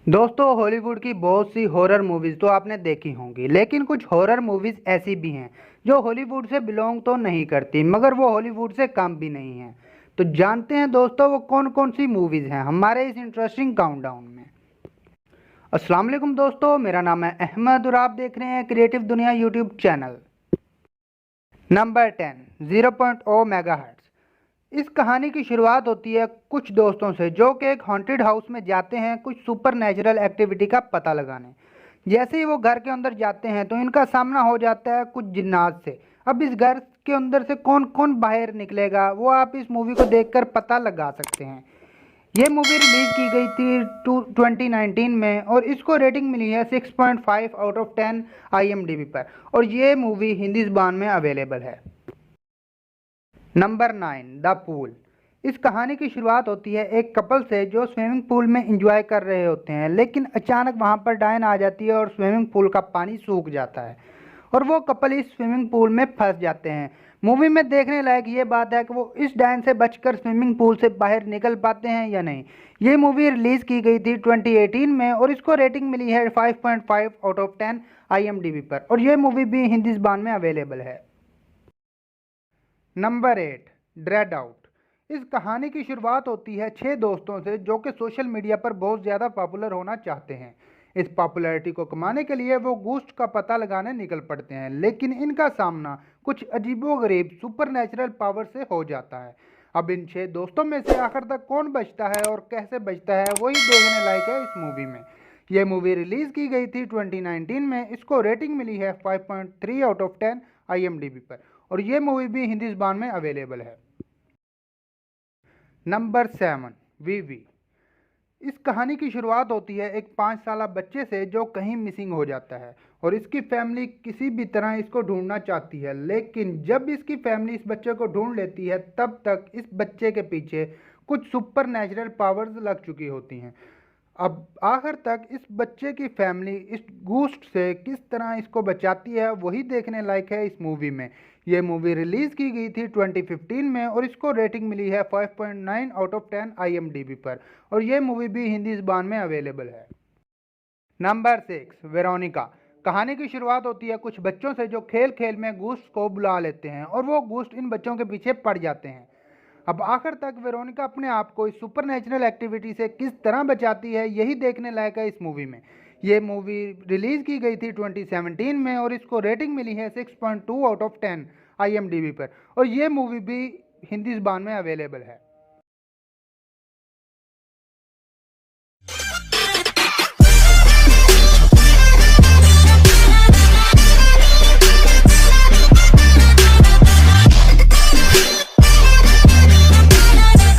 दोस्तों हॉलीवुड की बहुत सी हॉरर मूवीज़ तो आपने देखी होंगी, लेकिन कुछ हॉरर मूवीज़ ऐसी भी हैं जो हॉलीवुड से बिलोंग तो नहीं करती, मगर वो हॉलीवुड से कम भी नहीं हैं। तो जानते हैं दोस्तों वो कौन कौन सी मूवीज़ हैं हमारे इस इंटरेस्टिंग काउंटडाउन में। अस्सलाम वालेकुम दोस्तों, मेरा नाम है अहमद और आप देख रहे हैं क्रिएटिव दुनिया यूट्यूब चैनल। Number 10, 0.0 megahertz. इस कहानी की शुरुआत होती है कुछ दोस्तों से जो कि एक हॉन्टेड हाउस में जाते हैं कुछ सुपर नेचुरल एक्टिविटी का पता लगाने। जैसे ही वो घर के अंदर जाते हैं तो इनका सामना हो जाता है कुछ जिन्नात से। अब इस घर के अंदर से कौन कौन बाहर निकलेगा वो आप इस मूवी को देखकर पता लगा सकते हैं। ये मूवी रिलीज़ की गई थी 2019 में और इसको रेटिंग मिली है 6.5 आउट ऑफ 10 IMDb पर, और ये मूवी हिंदी ज़बान में अवेलेबल है। Number 9, the pool. इस कहानी की शुरुआत होती है एक कपल से जो स्विमिंग पूल में एंजॉय कर रहे होते हैं, लेकिन अचानक वहां पर डायन आ जाती है और स्विमिंग पूल का पानी सूख जाता है और वो कपल इस स्विमिंग पूल में फंस जाते हैं। मूवी में देखने लायक ये बात है कि वो इस डायन से बचकर स्विमिंग पूल से बाहर निकल पाते हैं या नहीं। ये मूवी रिलीज़ की गई थी 2018 में और इसको रेटिंग मिली है 5.5 आउट ऑफ 10 IMDb पर, और ये मूवी भी हिंदी ज़बान में अवेलेबल है। Number 8, dread out. इस कहानी की शुरुआत होती है 6 दोस्तों से जो कि सोशल मीडिया पर बहुत ज़्यादा पॉपुलर होना चाहते हैं। इस पॉपुलैरिटी को कमाने के लिए वो घोस्ट का पता लगाने निकल पड़ते हैं, लेकिन इनका सामना कुछ अजीबोगरीब सुपर नेचुरल पावर से हो जाता है। अब इन 6 दोस्तों में से आखिर तक कौन बचता है और कैसे बचता है वही देखने लायक है इस मूवी में। यह मूवी रिलीज़ की गई थी 2019 में, इसको रेटिंग मिली है 5.3 आउट ऑफ 10 IMDb पर, और ये मूवी भी हिंदी ज़बान में अवेलेबल है। नंबर 7, वीवी। इस कहानी की शुरुआत होती है एक 5 साल बच्चे से जो कहीं मिसिंग हो जाता है और इसकी फैमिली किसी भी तरह इसको ढूंढना चाहती है, लेकिन जब इसकी फैमिली इस बच्चे को ढूंढ लेती है तब तक इस बच्चे के पीछे कुछ सुपर नेचुरल पावर्स लग चुकी होती हैं। अब आखिर तक इस बच्चे की फैमिली इस घोस्ट से किस तरह इसको बचाती है वही देखने लायक है इस मूवी में। ये मूवी रिलीज़ की गई थी 2015 में और इसको रेटिंग मिली है 5.9 आउट ऑफ 10 IMDb पर, और ये मूवी भी हिंदी ज़बान में अवेलेबल है। Number 6, Veronica. कहानी की शुरुआत होती है कुछ बच्चों से जो खेल खेल में घोस्ट को बुला लेते हैं और वो घोस्ट इन बच्चों के पीछे पड़ जाते हैं। अब आखिर तक वेरोनिका अपने आप को इस सुपर नेचुरल एक्टिविटी से किस तरह बचाती है यही देखने लायक है इस मूवी में। ये मूवी रिलीज़ की गई थी 2017 में और इसको रेटिंग मिली है 6.2 आउट ऑफ 10 IMDb पर, और ये मूवी भी हिंदी ज़बान में अवेलेबल है।